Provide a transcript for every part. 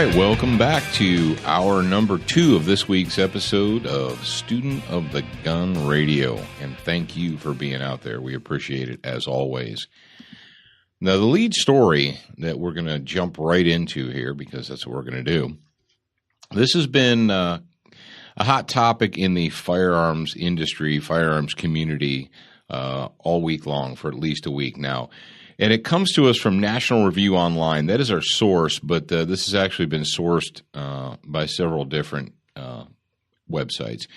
right, welcome back to hour number 2 of this week's episode of Student of the Gun Radio. And thank you for being out there. We appreciate it as always. Now, the lead story that we're going to jump right into here, because that's what we're going to do. This has been a hot topic in the firearms industry, firearms community all week long, for at least a week now. And it comes to us from National Review Online. That is our source, but this has actually been sourced by several different websites.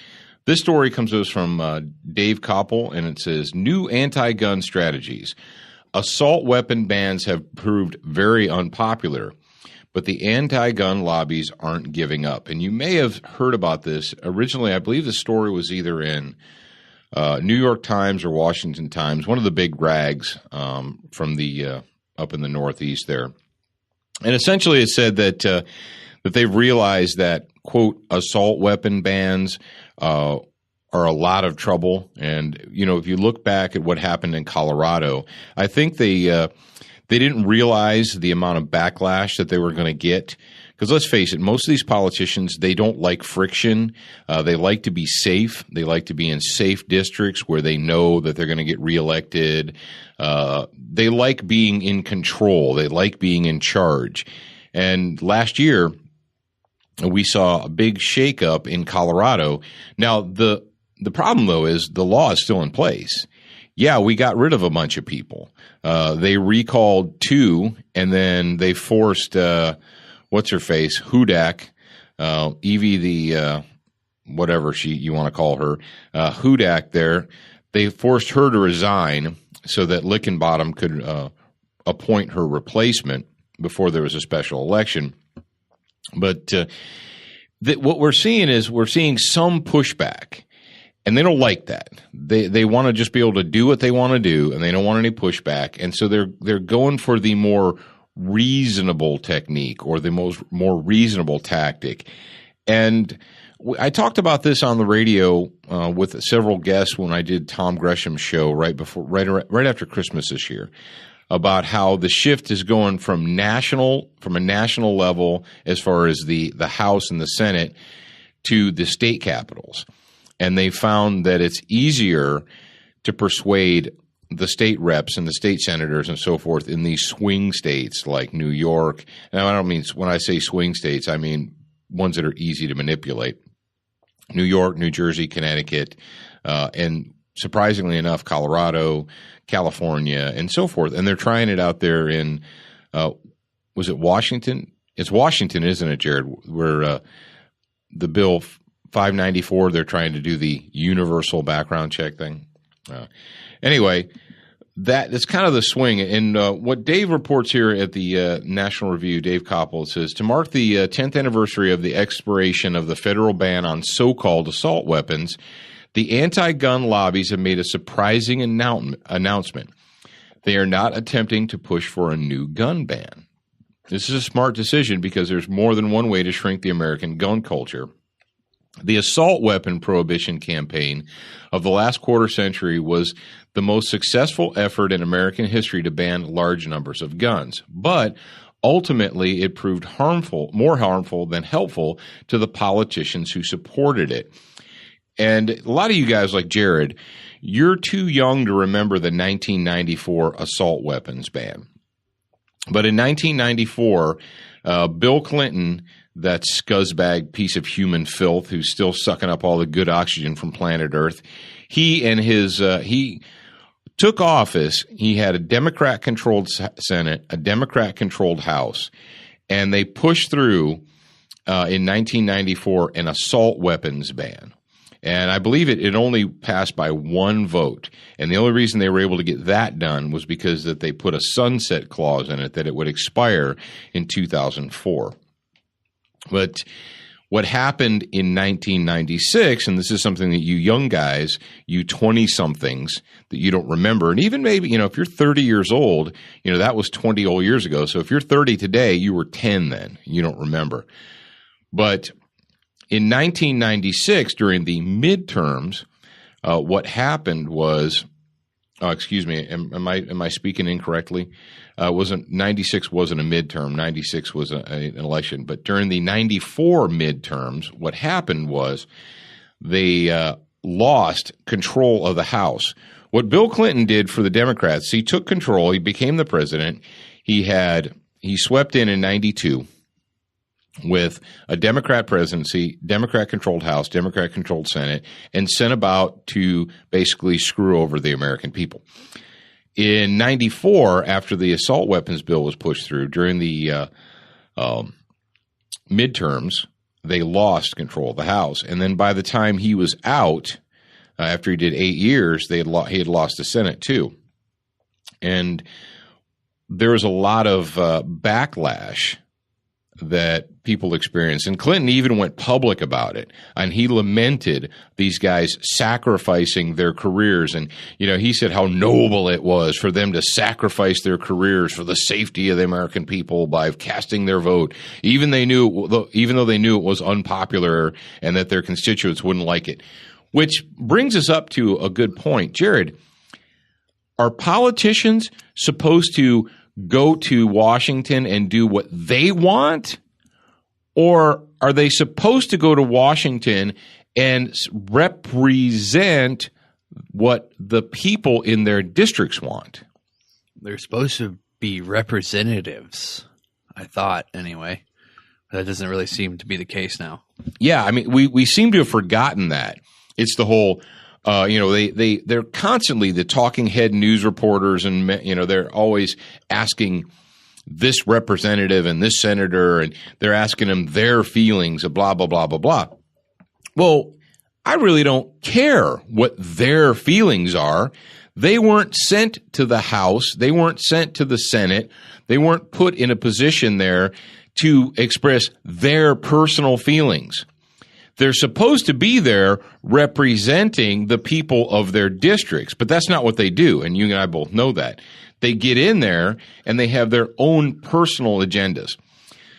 This story comes to us from Dave Koppel, and it says, New anti-gun strategies. Assault weapon bans have proved very unpopular, but the anti-gun lobbies aren't giving up. And you may have heard about this. Originally, I believe the story was either in New York Times or Washington Times, one of the big rags from the up in the Northeast there. And essentially it said that that they've realized that, quote, assault weapon bans are a lot of trouble. And, you know, if you look back at what happened in Colorado, I think they didn't realize the amount of backlash that they were going to get. Because let's face it, most of these politicians, they don't like friction. They like to be safe. They like to be in safe districts where they know that they're going to get reelected. They like being in control. They like being in charge. And last year, we saw a big shakeup in Colorado. Now, the problem, though, is the law is still in place. Yeah, we got rid of a bunch of people. They recalled 2, and then they forced what's her face, Hudak, Evie the whatever you want to call her, Hudak there. They forced her to resign so that Lickenbottom could appoint her replacement before there was a special election. But what we're seeing is we're seeing some pushback, and they don't like that. They want to just be able to do what they want to do, and they don't want any pushback, and so they're going for the more reasonable technique or the more reasonable tactic. And I talked about this on the radio with several guests when I did Tom Gresham's show right after Christmas this year, about how the shift is going from a national level as far as the House and the Senate to the state capitals. And they found that it's easier to persuade the state reps and the state senators and so forth in these swing states like New York. Now, I don't mean, when I say swing states, I mean ones that are easy to manipulate. New York, New Jersey, Connecticut, and surprisingly enough, Colorado, California, and so forth. And they're trying it out there in, was it Washington? It's Washington, isn't it, Jared? Where the bill 594, they're trying to do the universal background check thing. Anyway, that's kind of the swing. And what Dave reports here at the National Review, Dave Koppel, says, to mark the 10th anniversary of the expiration of the federal ban on so-called assault weapons, the anti-gun lobbies have made a surprising announcement. They are not attempting to push for a new gun ban. This is a smart decision because there's more than one way to shrink the American gun culture. The assault weapon prohibition campaign of the last quarter century was the most successful effort in American history to ban large numbers of guns. But ultimately, it proved more harmful than helpful to the politicians who supported it. And a lot of you guys like Jared, you're too young to remember the 1994 assault weapons ban. But in 1994, Bill Clinton, that scuzzbag piece of human filth who's still sucking up all the good oxygen from planet Earth, he took office. He had a Democrat-controlled Senate, a Democrat-controlled House, and they pushed through in 1994 an assault weapons ban. And I believe it only passed by one vote. And the only reason they were able to get that done was because that they put a sunset clause in it that it would expire in 2004. But what happened in 1996, and this is something that you young guys, you 20-somethings that you don't remember, and even maybe, if you're 30 years old, that was 20 old years ago. So if you're 30 today, you were 10 then. You don't remember. But in 1996, during the midterms, what happened was excuse me. Am I speaking incorrectly? 96 wasn't a midterm. 96 was an election. But during the 94 midterms, what happened was they lost control of the House. What Bill Clinton did for the Democrats, he took control. He became the president. He swept in 92 with a Democrat presidency, Democrat-controlled House, Democrat-controlled Senate, and sent about to basically screw over the American people. In 94, after the assault weapons bill was pushed through, during the midterms, they lost control of the House. And then by the time he was out, after he did 8 years, he had lost the Senate too. And there was a lot of backlash that people experienced. And Clinton even went public about it. And he lamented these guys sacrificing their careers. And, he said how noble it was for them to sacrifice their careers for the safety of the American people by casting their vote, even though they knew it was unpopular and that their constituents wouldn't like it. Which brings us up to a good point. Jared, are politicians supposed to go to Washington and do what they want? Or are they supposed to go to Washington and represent what the people in their districts want? They're supposed to be representatives, I thought, anyway. That doesn't really seem to be the case now. Yeah, I mean, we seem to have forgotten that. It's the whole they're constantly the talking head news reporters, and they're always asking this representative and this senator, and they're asking them their feelings of blah blah blah blah blah. Well, I really don't care what their feelings are. They weren't sent to the House. They weren't sent to the Senate. They weren't put in a position there to express their personal feelings. They're supposed to be there representing the people of their districts, but that's not what they do, and you and I both know that. They get in there, and they have their own personal agendas.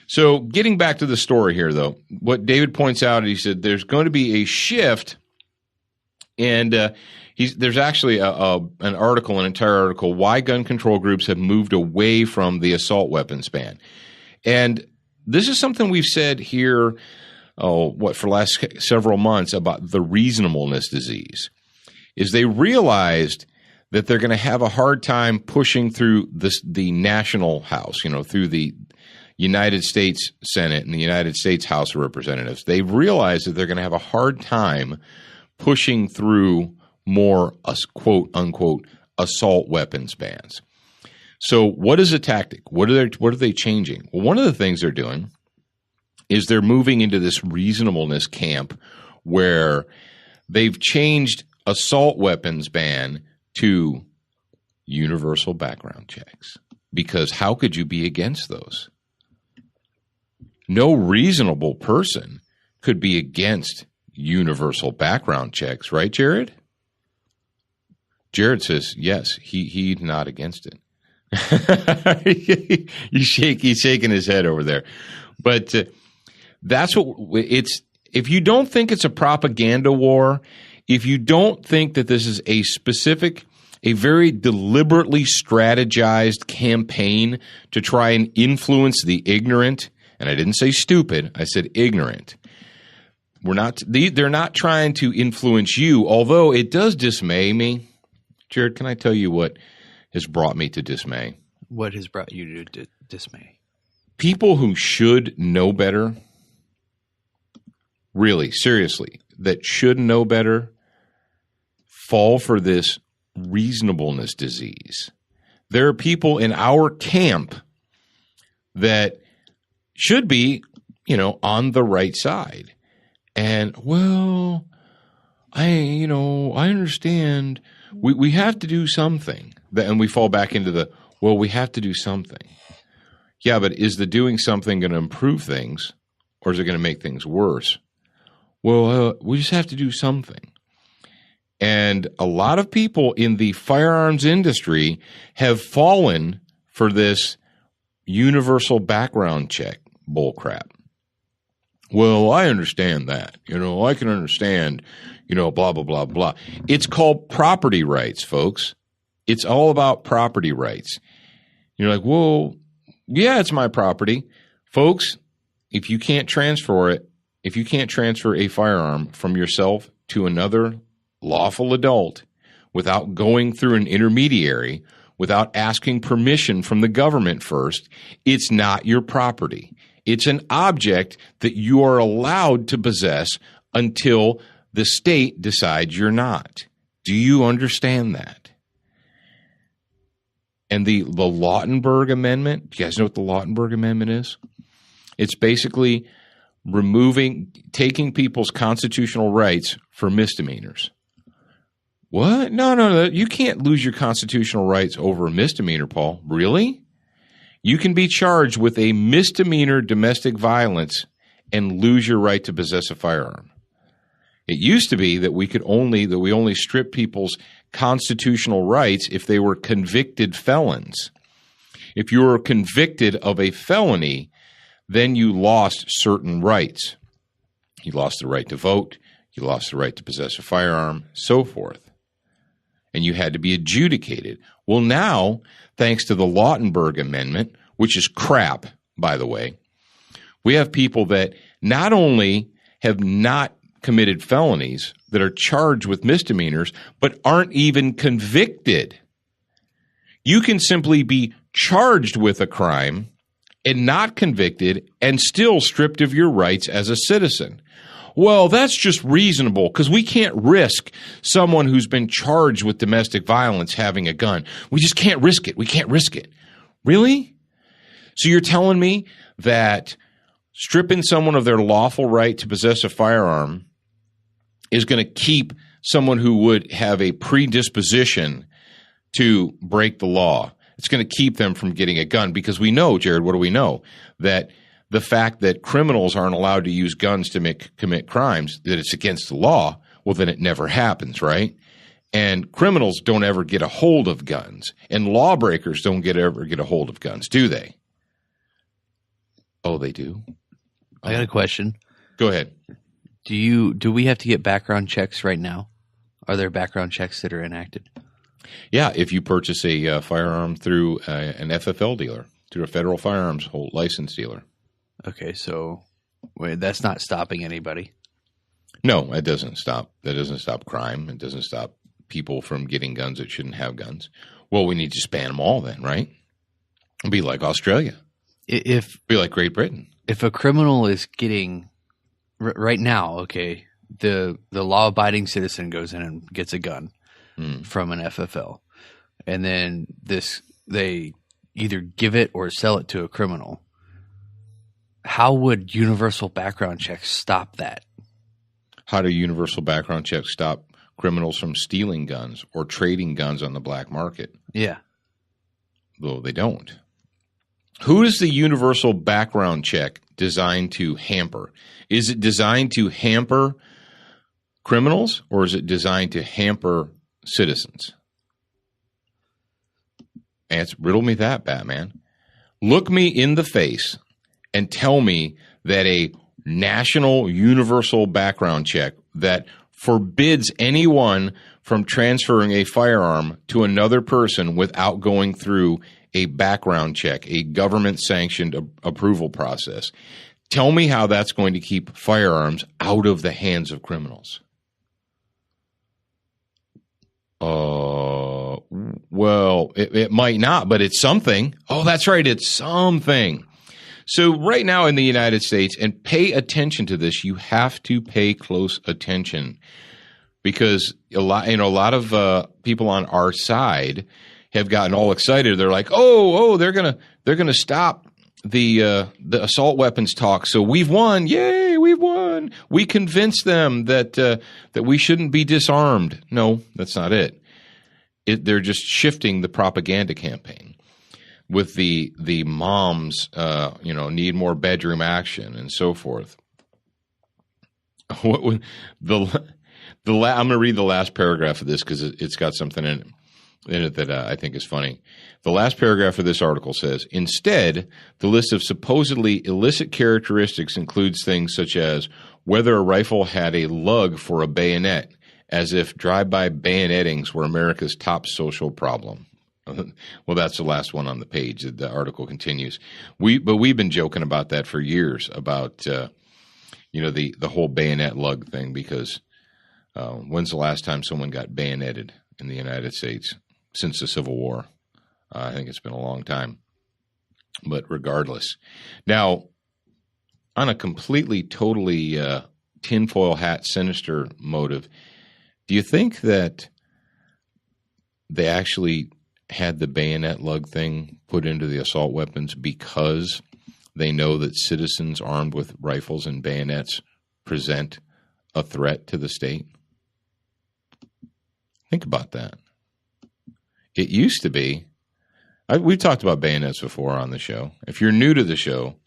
So getting back to the story here, though, what David points out, he said there's going to be a shift, and there's actually an entire article, Why Gun Control Groups Have Moved Away from the Assault Weapons Ban. And this is something we've said here for the last several months about the reasonableness disease, is they realized that they're going to have a hard time pushing through the national House, through the United States Senate and the United States House of Representatives. They've realized that they're going to have a hard time pushing through more, quote unquote, assault weapons bans. So what is the tactic? What are they changing? Well, one of the things they're doing is they're moving into this reasonableness camp where they've changed assault weapons ban to universal background checks. Because how could you be against those? No reasonable person could be against universal background checks, right, Jared? Jared says, yes, he's not against it. He's shaking his head over there. But that's what it's. If you don't think it's a propaganda war, if you don't think that this is a very deliberately strategized campaign to try and influence the ignorant, and I didn't say stupid, I said ignorant. They're not trying to influence you, although it does dismay me. Jared, can I tell you what has brought me to dismay? What has brought you to dismay? People who should know better, really, seriously, that should know better, fall for this reasonableness disease. There are people in our camp that should be, on the right side. And, well, I understand we have to do something. And we fall back into we have to do something. Yeah, but is the doing something going to improve things, or is it going to make things worse? Well, we just have to do something. And a lot of people in the firearms industry have fallen for this universal background check bullcrap. Well, I understand that. I can understand, blah, blah, blah, blah. It's called property rights, folks. It's all about property rights. You're like, whoa, yeah, it's my property. Folks, if you can't transfer a firearm from yourself to another lawful adult without going through an intermediary, without asking permission from the government first, it's not your property. It's an object that you are allowed to possess until the state decides you're not. Do you understand that? And the Lautenberg Amendment, do you guys know what the Lautenberg Amendment is? It's basically taking people's constitutional rights for misdemeanors. What? No. You can't lose your constitutional rights over a misdemeanor, Paul. Really? You can be charged with a misdemeanor domestic violence and lose your right to possess a firearm. It used to be that we only strip people's constitutional rights if they were convicted felons. If you were convicted of a felony, then you lost certain rights. You lost the right to vote, you lost the right to possess a firearm, so forth. And you had to be adjudicated. Well, now, thanks to the Lautenberg Amendment, which is crap, by the way, we have people that not only have not committed felonies, that are charged with misdemeanors, but aren't even convicted. You can simply be charged with a crime and not convicted and still stripped of your rights as a citizen. Well, that's just reasonable because we can't risk someone who's been charged with domestic violence having a gun. We just can't risk it. We can't risk it. Really? So you're telling me that stripping someone of their lawful right to possess a firearm is going to keep someone who would have a predisposition to break the law? It's going to keep them from getting a gun because we know, Jared, what do we know? That the fact that criminals aren't allowed to use guns to commit crimes, that it's against the law, well, then it never happens, right? And criminals don't ever get a hold of guns, and lawbreakers don't ever get a hold of guns, do they? Oh, they do? I got a question. Go ahead. Do we have to get background checks right now? Are there background checks that are enacted? Yeah, if you purchase a firearm through an FFL dealer, through a federal firearms license dealer. Okay, so that's not stopping anybody. No, it doesn't stop. That doesn't stop crime. It doesn't stop people from getting guns that shouldn't have guns. Well, we need to ban them all then, right? It'd be like Australia. Be like Great Britain. If a criminal is getting right now, okay, the law-abiding citizen goes in and gets a gun from an FFL, and then they either give it or sell it to a criminal. How would universal background checks stop that? How do universal background checks stop criminals from stealing guns or trading guns on the black market? Yeah. Well, they don't. Who is the universal background check designed to hamper? Is it designed to hamper criminals or is it designed to hamper citizens? Riddle me that, Batman. Look me in the face and tell me that a national universal background check that forbids anyone from transferring a firearm to another person without going through a background check, a government-sanctioned approval process. Tell me how that's going to keep firearms out of the hands of criminals. Well, it might not, but it's something. Oh, that's right, it's something. So right now in the United States, and pay attention to this, you have to pay close attention because a lot of people on our side have gotten all excited. They're like, oh, they're gonna stop the assault weapons talk. So we've won. Yay, we've won. We convinced them that we shouldn't be disarmed. No, that's not it. They're just shifting the propaganda campaign with the moms, need more bedroom action and so forth. I'm going to read the last paragraph of this because it's got something in it that I think is funny. The last paragraph of this article says, instead, the list of supposedly illicit characteristics includes things such as whether a rifle had a lug for a bayonet, as if drive-by bayonetings were America's top social problem. Well, that's the last one on the page. The article continues. But we've been joking about that for years, about the whole bayonet lug thing, because when's the last time someone got bayoneted in the United States? Since the Civil War. I think it's been a long time. But regardless. Now, on a completely, totally tinfoil hat, sinister motive, do you think that they actually had the bayonet lug thing put into the assault weapons because they know that citizens armed with rifles and bayonets present a threat to the state? Think about that. It used to be, we've talked about bayonets before on the show. If you're new to the show,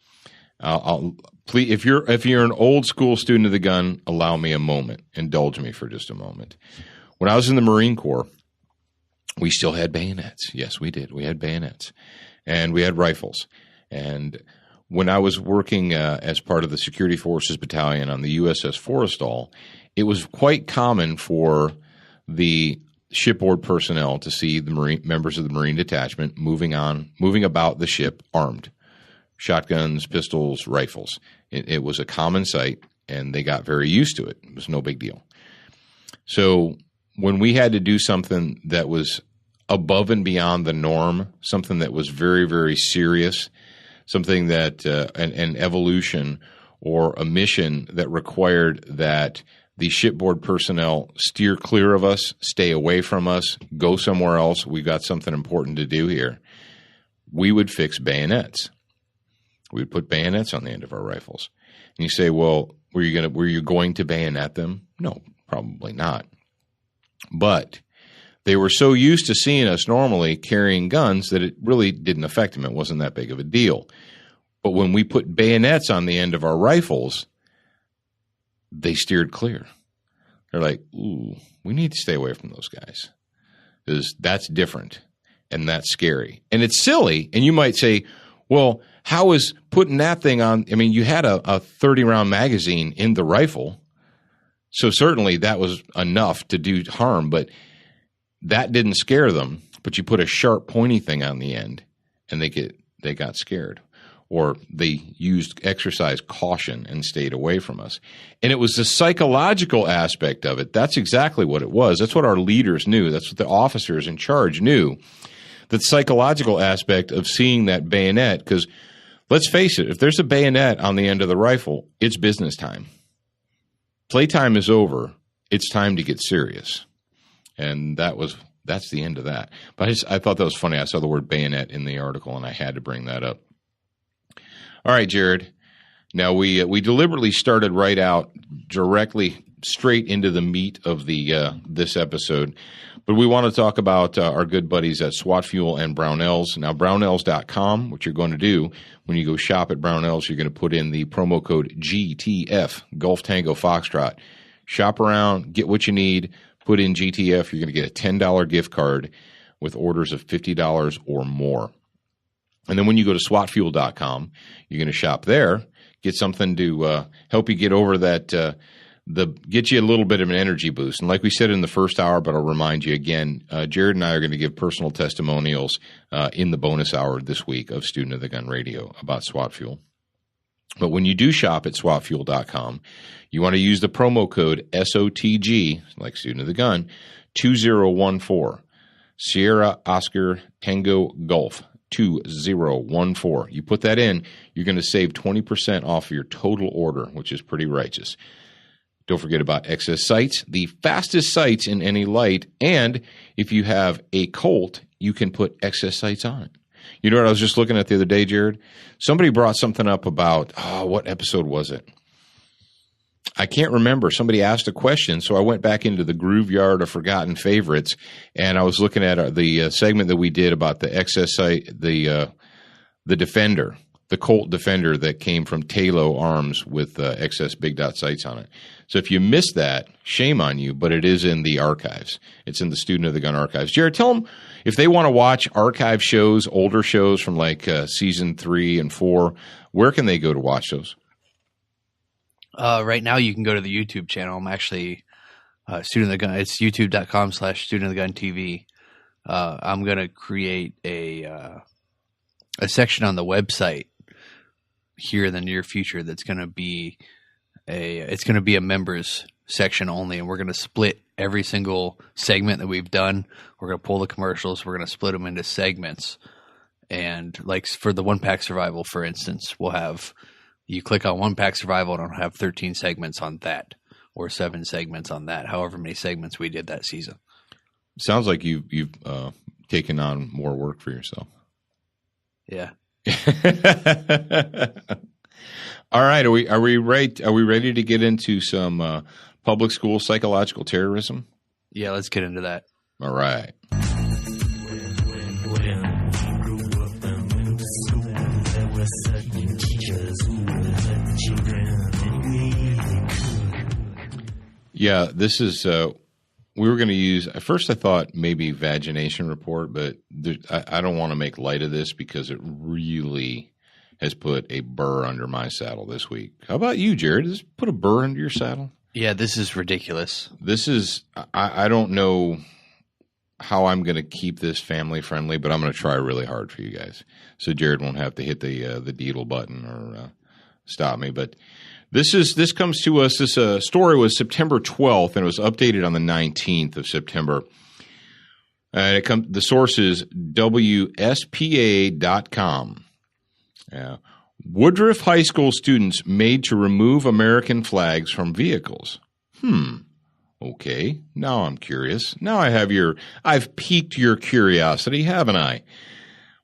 please, if you're an old school student of the gun, allow me a moment. Indulge me for just a moment. When I was in the Marine Corps, we still had bayonets. Yes, we did. We had bayonets. And we had rifles. And when I was working as part of the Security Forces Battalion on the USS Forrestal, it was quite common for the shipboard personnel to see the members of the Marine detachment moving about the ship armed. Shotguns, pistols, rifles. It was a common sight, and they got very used to it. It was no big deal. So when we had to do something that was above and beyond the norm, something that was very, very serious, something that an evolution or a mission that required that the shipboard personnel steer clear of us, stay away from us, go somewhere else, we've got something important to do here, we would fix bayonets. We would put bayonets on the end of our rifles. And you say, well, were you going to bayonet them? No, probably not. But they were so used to seeing us normally carrying guns that it really didn't affect them. It wasn't that big of a deal. But when we put bayonets on the end of our rifles, they steered clear. They're like, ooh, we need to stay away from those guys, because that's different and that's scary. And it's silly. And you might say, well, how is putting that thing on? I mean, you had a 30-round magazine in the rifle, so certainly that was enough to do harm, but that didn't scare them. But you put a sharp, pointy thing on the end, and they got scared, or they exercised caution and stayed away from us. And it was the psychological aspect of it. That's exactly what it was. That's what our leaders knew. That's what the officers in charge knew. The psychological aspect of seeing that bayonet, because let's face it, if there's a bayonet on the end of the rifle, it's business time. Playtime is over. It's time to get serious. And that's the end of that. But I thought that was funny. I saw the word bayonet in the article, and I had to bring that up. All right, Jared. Now, we deliberately started right out directly straight into the meat of this episode. But we want to talk about our good buddies at SWAT Fuel and Brownells. Now, Brownells.com, what you're going to do when you go shop at Brownells, you're going to put in the promo code GTF, Golf Tango Foxtrot. Shop around, get what you need, put in GTF. You're going to get a $10 gift card with orders of $50 or more. And then when you go to SWATfuel.com, you're going to shop there, get something to help you get over that get you a little bit of an energy boost. And like we said in the first hour, but I'll remind you again, Jared and I are going to give personal testimonials in the bonus hour this week of Student of the Gun Radio about SWAT Fuel. But when you do shop at SWATfuel.com, you want to use the promo code SOTG, like Student of the Gun, 2014, Sierra Oscar Tango Golf. 2014. You put that in, you're going to save 20% off your total order, which is pretty righteous. Don't forget about XS Sights, the fastest sights in any light. And if you have a Colt, you can put XS Sights on it. You know what I was just looking at the other day, Jared? Somebody brought something up about, what episode was it? I can't remember. Somebody asked a question, so I went back into the Groove Yard of Forgotten Favorites, and I was looking at the segment that we did about the XS Sight, the Defender, the Colt Defender that came from Talo Arms with XS Big Dot sights on it. So if you missed that, shame on you, but it is in the archives. It's in the Student of the Gun archives. Jared, tell them if they want to watch archive shows, older shows from like season 3 and 4, where can they go to watch those? Right now you can go to the YouTube channel. I'm actually Student of the Gun. It's youtube.com/Student of the Gun TV. I'm going to create a section on the website here in the near future that's going to be a members section only, and we're going to split every single segment that we've done. We're going to pull the commercials. We're going to split them into segments. And like for the One Pack Survival, for instance, we'll have you click on One Pack Survival and it'll have 13 segments on that, or 7 segments on that, however many segments we did that season. Sounds like you've taken on more work for yourself. Yeah. All right. Are we ready to get into some public school psychological terrorism? Yeah, let's get into that. All right. Yeah, this is we were going to use – at first I thought maybe Vagination Report, but I don't want to make light of this because it really has put a burr under my saddle this week. How about you, Jared? Does it put a burr under your saddle? Yeah, this is ridiculous. This is I don't know how I'm going to keep this family friendly, but I'm going to try really hard for you guys. So Jared won't have to hit the Deedle button or stop me, but – This comes to us. This story was September 12th, and it was updated on the 19th of September. The source is WSPA.com. Woodruff High School students made to remove American flags from vehicles. Okay, now I'm curious. Now I've piqued your curiosity, haven't I?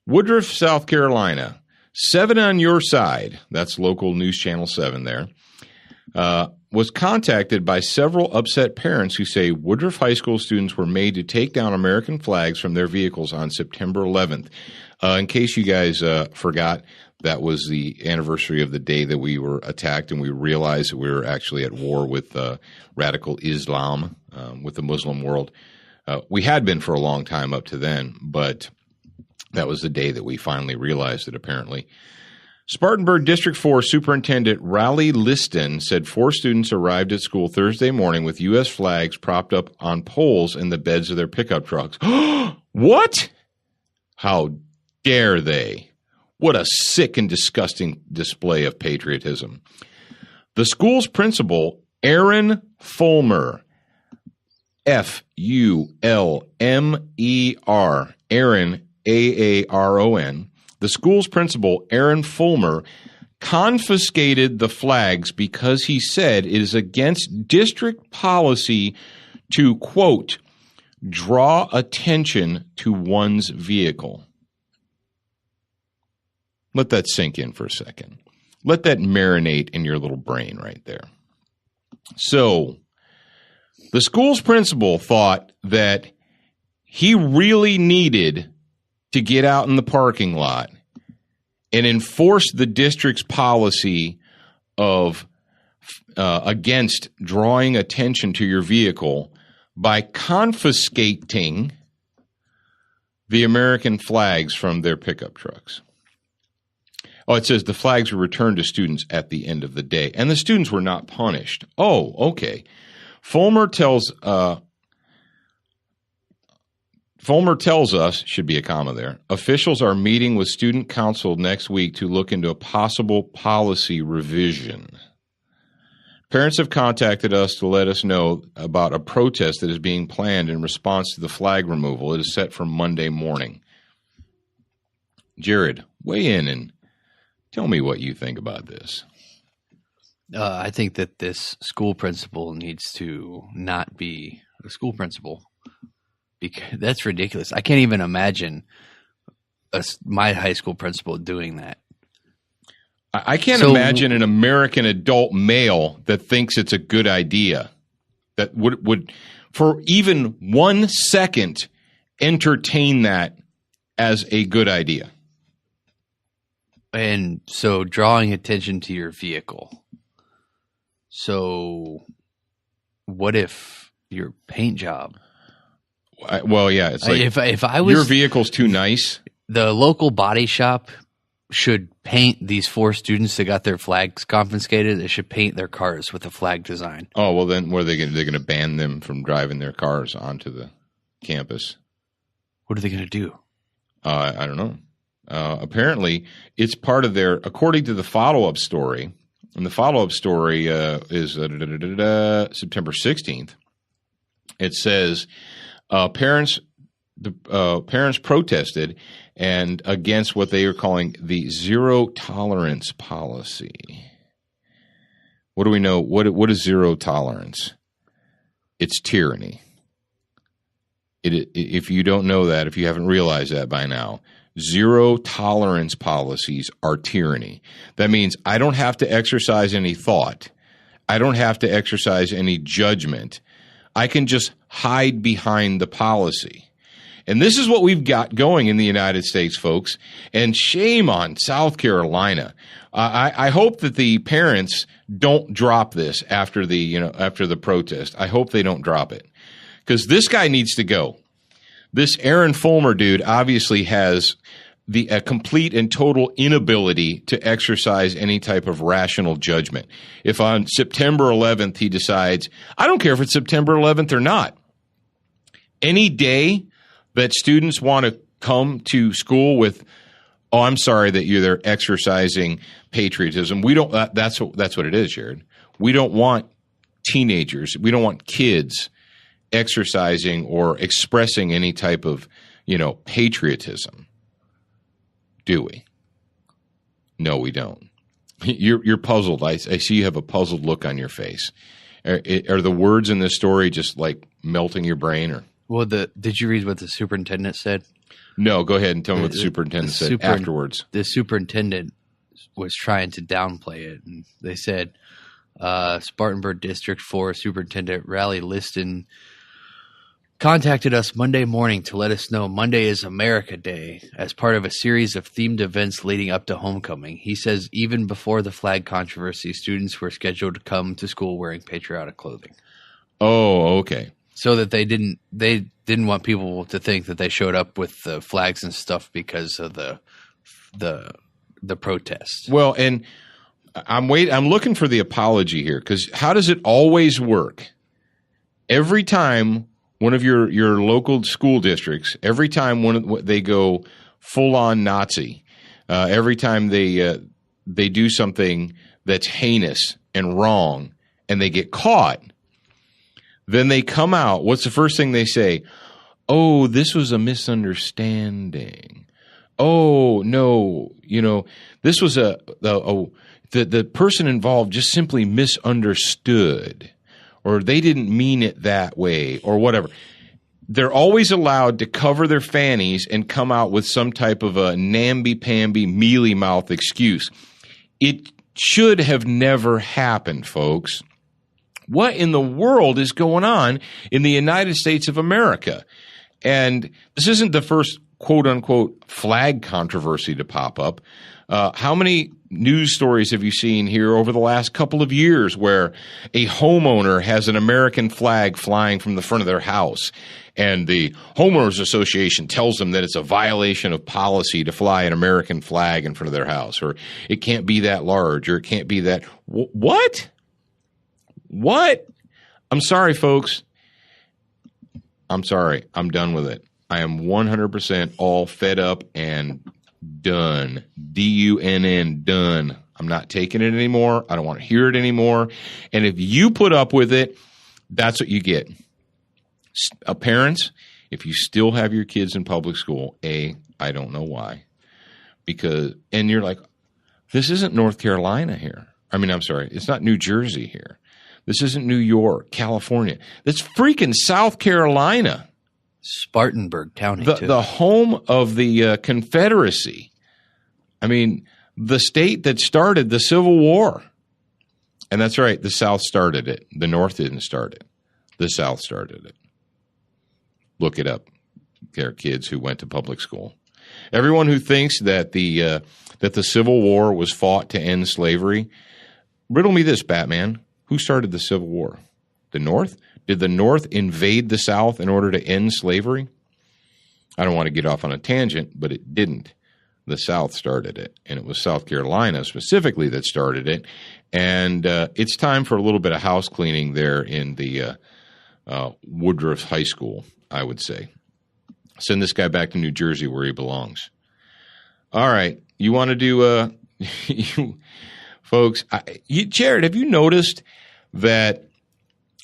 Woodruff, South Carolina. 7 on Your Side, that's local news channel 7 there, was contacted by several upset parents who say Woodruff High School students were made to take down American flags from their vehicles on September 11th. In case you guys forgot, that was the anniversary of the day that we were attacked and we realized that we were actually at war with radical Islam, with the Muslim world. We had been for a long time up to then, but that was the day that we finally realized it, apparently. Spartanburg District 4 Superintendent Raleigh Liston said 4 students arrived at school Thursday morning with U.S. flags propped up on poles in the beds of their pickup trucks. What? How dare they? What a sick and disgusting display of patriotism. The school's principal, Aaron Fulmer, Fulmer, Aaron, Aaron, the school's principal, Aaron Fulmer, confiscated the flags because he said it is against district policy to, quote, draw attention to one's vehicle. Let that sink in for a second. Let that marinate in your little brain right there. So, the school's principal thought that he really needed to get out in the parking lot and enforce the district's policy of against drawing attention to your vehicle by confiscating the American flags from their pickup trucks. Oh, it says the flags were returned to students at the end of the day, and the students were not punished. Oh, okay. Fulmer tells us, should be a comma there, officials are meeting with student council next week to look into a possible policy revision. Parents have contacted us to let us know about a protest that is being planned in response to the flag removal. It is set for Monday morning. Jared, weigh in and tell me what you think about this. I think that this school principal needs to not be a school principal. Because that's ridiculous. I can't even imagine my high school principal doing that. I can't imagine an American adult male that thinks it's a good idea, that would for even 1 second entertain that as a good idea. And so drawing attention to your vehicle. So what if your paint job? Well, yeah, it's like if I was, your vehicle's too nice. The local body shop should paint these 4 students that got their flags confiscated. They should paint their cars with a flag design. Oh, well, then what are they going to do? They're going to ban them from driving their cars onto the campus. What are they going to do? I don't know. Apparently, it's part of their, according to the follow-up story, and the follow-up story is September 16th. It says parents protested and against what they are calling the zero tolerance policy. What do we know? What is zero tolerance? It's tyranny. If you don't know that, if you haven't realized that by now, zero tolerance policies are tyranny. That means I don't have to exercise any thought. I don't have to exercise any judgment. I can just hide behind the policy. And this is what we've got going in the United States, folks. And shame on South Carolina. I hope that the parents don't drop this after the protest. I hope they don't drop it, because this guy needs to go. This Aaron Fulmer dude obviously has a complete and total inability to exercise any type of rational judgment. If on September 11th he decides, I don't care if it's September 11th or not, any day that students want to come to school with, oh, I'm sorry that they're exercising patriotism. We don't. That's what it is, Jared. We don't want teenagers. We don't want kids exercising or expressing any type of, patriotism. Do we? No, we don't. You're puzzled. I see you have a puzzled look on your face. Are the words in this story just like melting your brain, or? Well, did you read what the superintendent said? No, go ahead and tell me what the superintendent said afterwards. The superintendent was trying to downplay it, and they said, Spartanburg District 4 Superintendent Riley Liston contacted us Monday morning to let us know Monday is America Day as part of a series of themed events leading up to homecoming. He says even before the flag controversy, students were scheduled to come to school wearing patriotic clothing. Oh, okay. So that they didn't want people to think that they showed up with the flags and stuff because of the protest. Well, and I'm looking for the apology here, because how does it always work? Every time one of your local school districts, every time they go full on Nazi, every time they do something that's heinous and wrong, and they get caught. Then they come out. What's the first thing they say? Oh, this was a misunderstanding. Oh, no, this was the person involved just simply misunderstood, or they didn't mean it that way, or whatever. They're always allowed to cover their fannies and come out with some type of a namby-pamby, mealy-mouth excuse. It should have never happened, folks. What in the world is going on in the United States of America? And this isn't the first quote-unquote flag controversy to pop up. How many news stories have you seen here over the last couple of years where a homeowner has an American flag flying from the front of their house, and the homeowners association tells them that it's a violation of policy to fly an American flag in front of their house, or it can't be that large, or it can't be that what? I'm sorry, folks. I'm sorry. I'm done with it. I am 100% all fed up and done. D-U-N-N, done. I'm not taking it anymore. I don't want to hear it anymore. And if you put up with it, that's what you get. Parents, if you still have your kids in public school, I don't know why. And you're like, this isn't North Carolina here. I'm sorry. It's not New Jersey here. This isn't New York, California. That's freaking South Carolina. Spartanburg County, too. The home of the Confederacy. The state that started the Civil War. And that's right, the South started it. The North didn't start it. The South started it. Look it up. There are kids who went to public school. Everyone who thinks that the Civil War was fought to end slavery, riddle me this, Batman. Who started the Civil War? The North? Did the North invade the South in order to end slavery? I don't want to get off on a tangent, but it didn't. the South started it, and it was South Carolina specifically that started it. And it's time for a little bit of house cleaning there in the Woodruff High School, I would say. Send this guy back to New Jersey where he belongs. All right. You want to do, folks, Jared, have you noticed that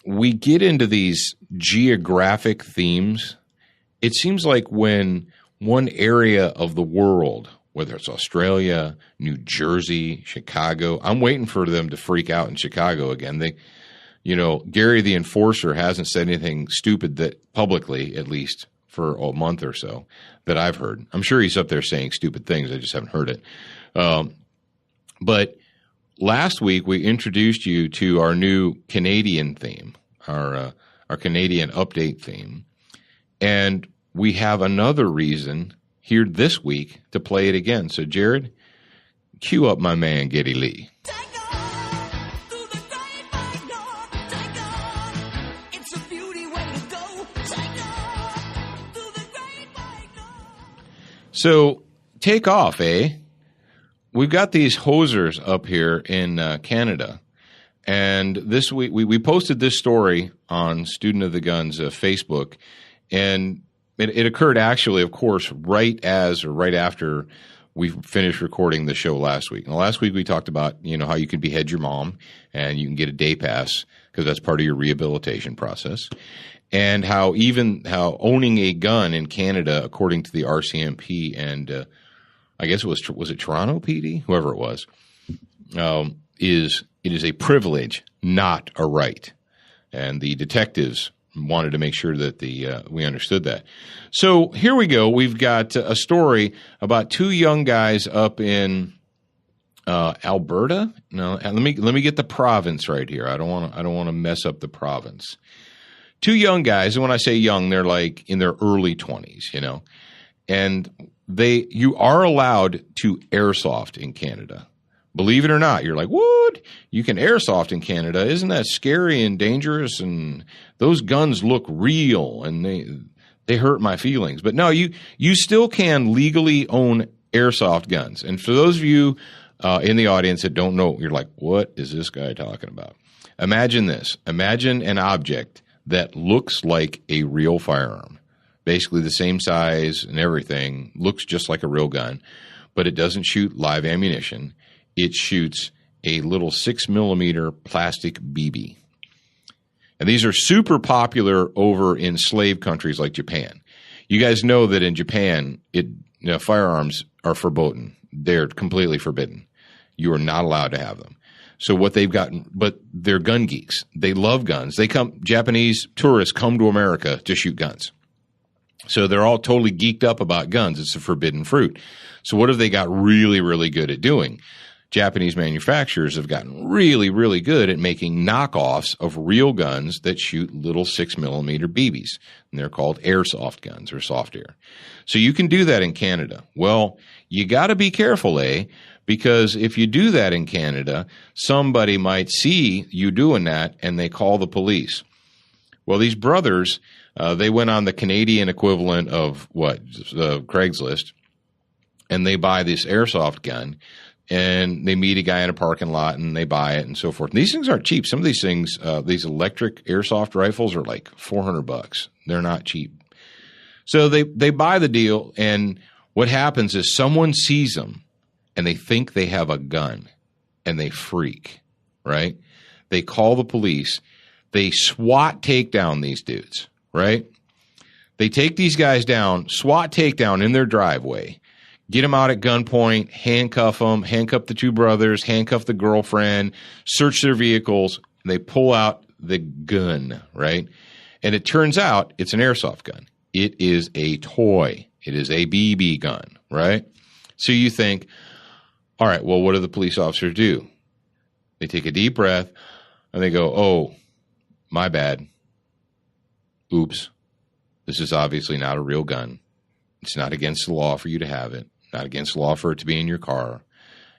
we get into these geographic themes? It seems like when one area of the world, whether it's Australia, New Jersey, Chicago, I'm waiting for them to freak out in Chicago again. Gary the Enforcer hasn't said anything stupid that publicly, at least for a month or so, that I've heard. I'm sure he's up there saying stupid things. I just haven't heard it. But last week we introduced you to our new Canadian theme, our Canadian update theme, and we have another reason here this week to play it again. So, Jared, cue up my man Geddy Lee. So, take off, eh? We've got these hosers up here in Canada. And this week, we posted this story on Student of the Gun's Facebook. And it occurred actually, of course, right after we finished recording the show last week. And last week we talked about, how you can behead your mom and you can get a day pass because that's part of your rehabilitation process. And how owning a gun in Canada, according to the RCMP and I guess was it Toronto PD, whoever it was, it is a privilege, not a right. And the detectives wanted to make sure that we understood that. So here we go. We've got a story about two young guys up in Alberta. No, let me get the province right here. I don't want to mess up the province. Two young guys, and when I say young, they're like in their early 20s, and you are allowed to airsoft in Canada. Believe it or not, you're like, what? You can airsoft in Canada? Isn't that scary and dangerous? And those guns look real, and they hurt my feelings. But no, you still can legally own airsoft guns. And for those of you in the audience that don't know, you're like, what is this guy talking about? Imagine this. Imagine an object that looks like a real firearm, basically the same size and everything, looks just like a real gun, but it doesn't shoot live ammunition. It shoots a little 6mm plastic BB. And these are super popular over in slave countries like Japan. You guys know that in Japan, firearms are verboten. They're completely forbidden. You are not allowed to have them. So what they've gotten, but they're gun geeks. They love guns. Japanese tourists come to America to shoot guns. So they're all totally geeked up about guns. It's a forbidden fruit. So what have they got really, really good at doing? Japanese manufacturers have gotten really, really good at making knockoffs of real guns that shoot little 6mm BBs. And they're called airsoft guns or soft air. So you can do that in Canada. Well, you got to be careful, because if you do that in Canada, somebody might see you doing that and they call the police. Well, these brothers, they went on the Canadian equivalent of Craigslist, and they buy this airsoft gun, and they meet a guy in a parking lot and they buy it and so forth. And these things aren't cheap. Some of these things, these electric airsoft rifles are like $400. They're not cheap. So they buy the deal, and what happens is someone sees them and they think they have a gun and they freak, right? They call the police. They SWAT take down these dudes, right? They take these guys down, SWAT takedown in their driveway, get them out at gunpoint, handcuff them, handcuff the two brothers, handcuff the girlfriend, search their vehicles, and they pull out the gun, right? And it turns out it's an airsoft gun. It is a toy. It is a BB gun, right? So you think, all right, well, what do the police officers do? They take a deep breath and they go, oh, my bad. Oops. This is obviously not a real gun. It's not against the law for you to have it. Not against the law for it to be in your car.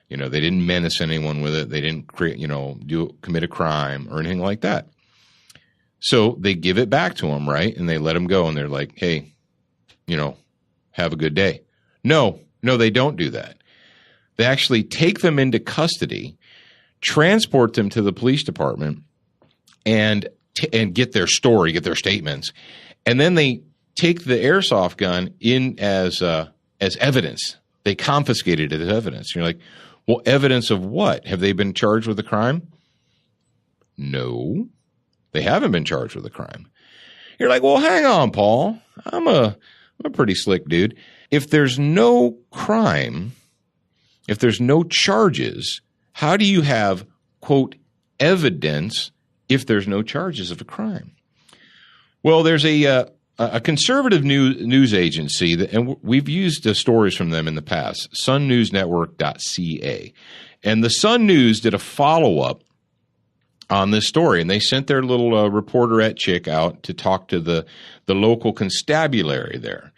They didn't menace anyone with it. They didn't commit a crime or anything like that. So they give it back to them, right? And they let them go. And they're like, hey, have a good day. No, No, they don't do that. They actually take them into custody, transport them to the police department, and get their story, get their statements, and then they take the airsoft gun in as evidence. They confiscate it as evidence. You're like, well, evidence of what? Have they been charged with a crime? No, they haven't been charged with a crime. You're like, well, hang on, Paul. I'm a pretty slick dude. If there's no crime, if there's no charges, how do you have, quote, evidence if there's no charges of a crime? Well, there's a conservative news agency, and we've used stories from them in the past, sunnewsnetwork.ca. And the Sun News did a follow-up on this story, and they sent their little reporterette chick out to talk to the local constabulary there.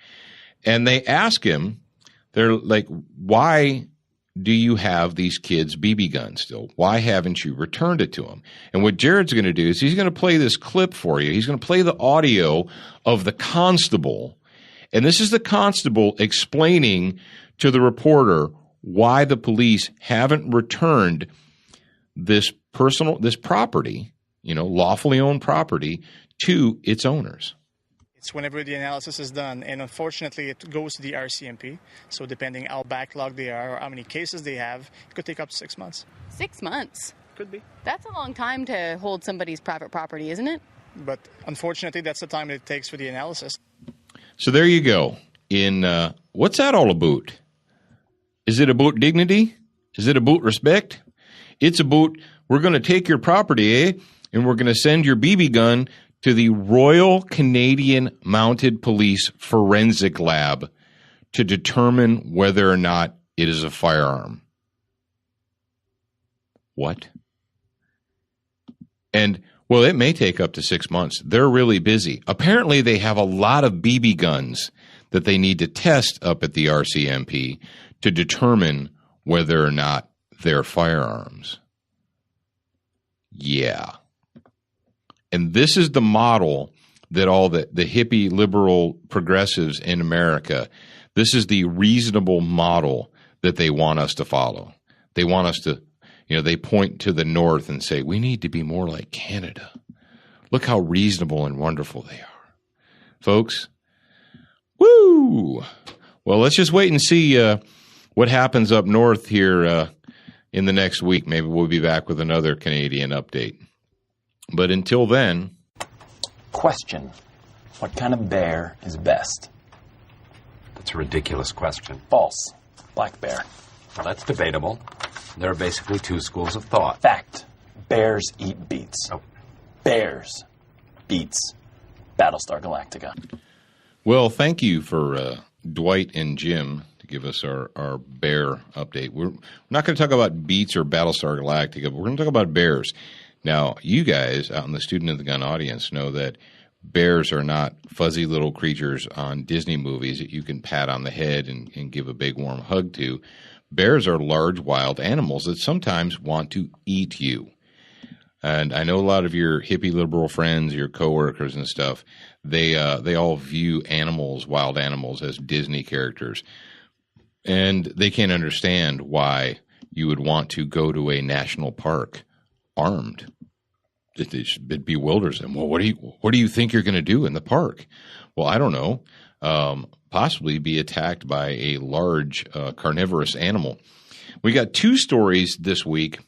And they ask him, they're like, why do you have these kids' BB guns still? Why haven't you returned it to them? And what Jared's going to do is he's going to play this clip for you. He's going to play the audio of the constable. And this is the constable explaining to the reporter why the police haven't returned this property, lawfully owned property, to its owners. It's whenever the analysis is done, and unfortunately it goes to the RCMP. So depending how backlogged they are or how many cases they have, it could take up to 6 months. 6 months? Could be. That's a long time to hold somebody's private property, isn't it? But unfortunately, that's the time it takes for the analysis. So there you go. What's that all about? Is it about dignity? Is it about respect? It's about, we're going to take your property, and we're going to send your BB gun to the Royal Canadian Mounted Police Forensic Lab to determine whether or not it is a firearm. What? And, well, it may take up to 6 months. They're really busy. Apparently, they have a lot of BB guns that they need to test up at the RCMP to determine whether or not they're firearms. Yeah. And this is the model that all the hippie, liberal progressives in America, this is the reasonable model that they want us to follow. They want us to, they point to the north and say, we need to be more like Canada. Look how reasonable and wonderful they are. Folks, woo! Well, let's just wait and see what happens up north here in the next week. Maybe we'll be back with another Canadian update. But until then... Question. What kind of bear is best? That's a ridiculous question. False. Black bear. Well, that's debatable. There are basically two schools of thought. Fact. Bears eat beets. Oh. Bears beats Battlestar Galactica. Well, thank you for Dwight and Jim to give us our bear update. We're not going to talk about beets or Battlestar Galactica, but we're going to talk about bears. Now, you guys out in the Student of the Gun audience know that bears are not fuzzy little creatures on Disney movies that you can pat on the head and give a big warm hug to. Bears are large wild animals that sometimes want to eat you. And I know a lot of your hippie liberal friends, your coworkers and stuff, they all view animals, wild animals, as Disney characters. And they can't understand why you would want to go to a national park armed. It bewilders them. Well, what do you think you're going to do in the park? Well, I don't know. Possibly be attacked by a large carnivorous animal. We got two stories this week.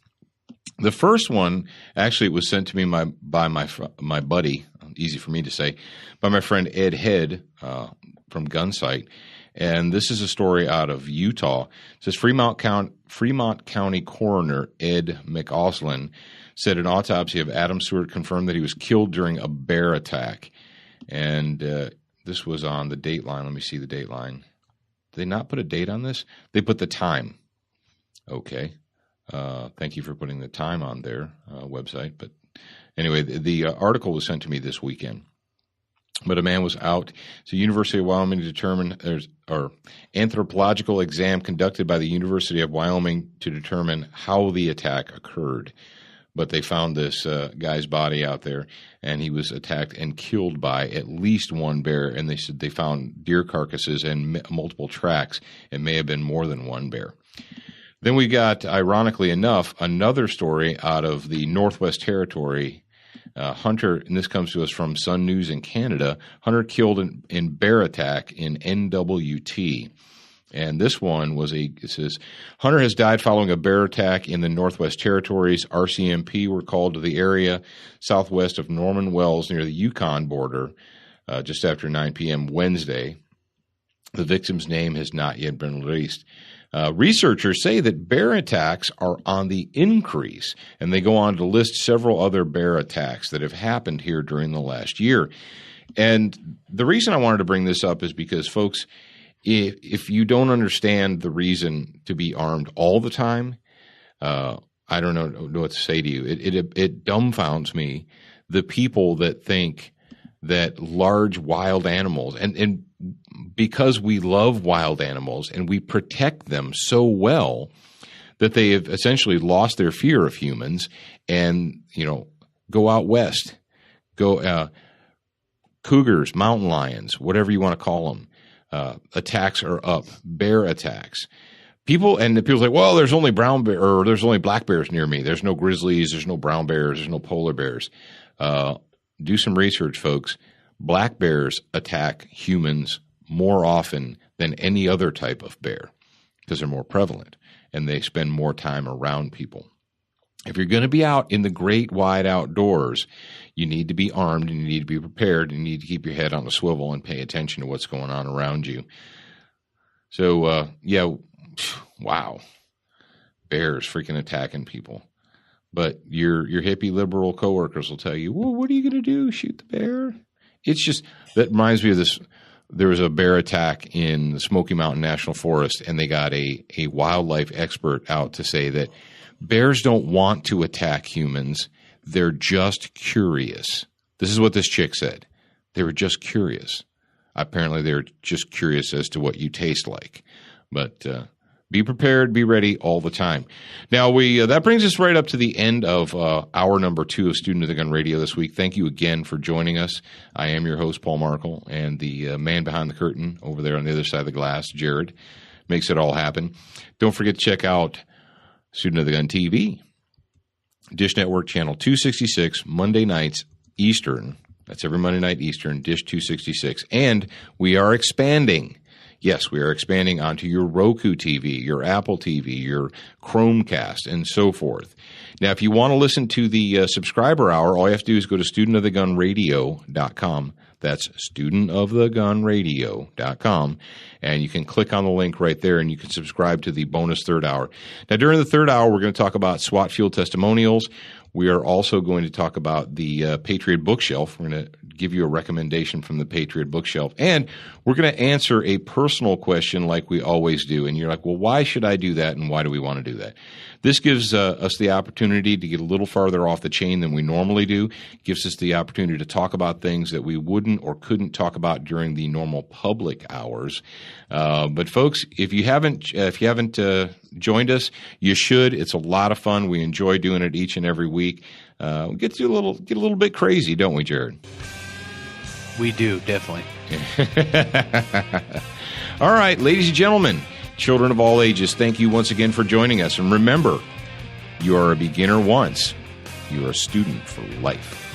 The first one actually was sent to me by my buddy. Easy for me to say, by my friend Ed Head from Gunsight. And this is a story out of Utah. It says Fremont County Coroner Ed McAuslin said an autopsy of Adam Stewart confirmed that he was killed during a bear attack. And this was on the Dateline. Let me see the Dateline. Did they not put a date on this? They put the time. Okay. Thank you for putting the time on their website. But anyway, the article was sent to me this weekend. But a man was out. So University of Wyoming determined there's an anthropological exam conducted by the University of Wyoming to determine how the attack occurred. but they found this guy's body out there, and he was attacked and killed by at least one bear. And they said they found deer carcasses and multiple tracks. It may have been more than one bear. Then we got, ironically enough, another story out of the Northwest Territory. Hunter, and this comes to us from Sun News in Canada, hunter killed in bear attack in NWT. And this one it says, hunter has died following a bear attack in the Northwest Territories. RCMP were called to the area southwest of Norman Wells near the Yukon border just after 9 p.m. Wednesday. The victim's name has not yet been released. Researchers say that bear attacks are on the increase, and they go on to list several other bear attacks that have happened here during the last year. And the reason I wanted to bring this up is because, folks, if you don't understand the reason to be armed all the time, I don't know what to say to you. It dumbfounds me, the people that think that large wild animals, and because we love wild animals and we protect them so well, that they have essentially lost their fear of humans and, go out west, cougars, mountain lions, whatever you want to call them. Attacks are up, bear attacks. People say, well, there's only brown bear, or there's only black bears near me. There's no grizzlies, there's no brown bears, there's no polar bears. Do some research, folks. Black bears attack humans more often than any other type of bear because they're more prevalent and they spend more time around people. If you're going to be out in the great wide outdoors, you need to be armed and you need to be prepared and you need to keep your head on a swivel and pay attention to what's going on around you. So, wow. Bears freaking attacking people. But your hippie liberal coworkers will tell you, well, what are you going to do? Shoot the bear? It's just, that reminds me of this. There was a bear attack in the Smoky Mountain National Forest, and they got a wildlife expert out to say that bears don't want to attack humans. They're just curious. This is what this chick said. They were just curious. Apparently, they're just curious as to what you taste like. But be prepared, be ready all the time. Now, that brings us right up to the end of hour number 2 of Student of the Gun Radio this week. Thank you again for joining us. I am your host, Paul Markle, and the man behind the curtain over there on the other side of the glass, Jared, makes it all happen. Don't forget to check out Student of the Gun TV, Dish Network Channel 266, Monday nights Eastern. That's every Monday night Eastern, Dish 266. And we are expanding. Yes, we are expanding onto your Roku TV, your Apple TV, your Chromecast, and so forth. Now, if you want to listen to the subscriber hour, all you have to do is go to studentofthegunradio.com. That's studentofthegunradio.com. And you can click on the link right there, and you can subscribe to the bonus third hour. Now, during the third hour, we're going to talk about SWAT field testimonials. We are also going to talk about the Patriot Bookshelf. We're going to give you a recommendation from the Patriot Bookshelf. And we're going to answer a personal question like we always do. And you're like, well, why should I do that, and why do we want to do that? This gives us the opportunity to get a little farther off the chain than we normally do. It gives us the opportunity to talk about things that we wouldn't or couldn't talk about during the normal public hours. But folks, if you haven't joined us, you should. It's a lot of fun. We enjoy doing it each and every week. We get a little bit crazy, don't we, Jared? We do, definitely. All right, ladies and gentlemen, children of all ages, thank you once again for joining us. And remember, you are a beginner once. You are a student for life.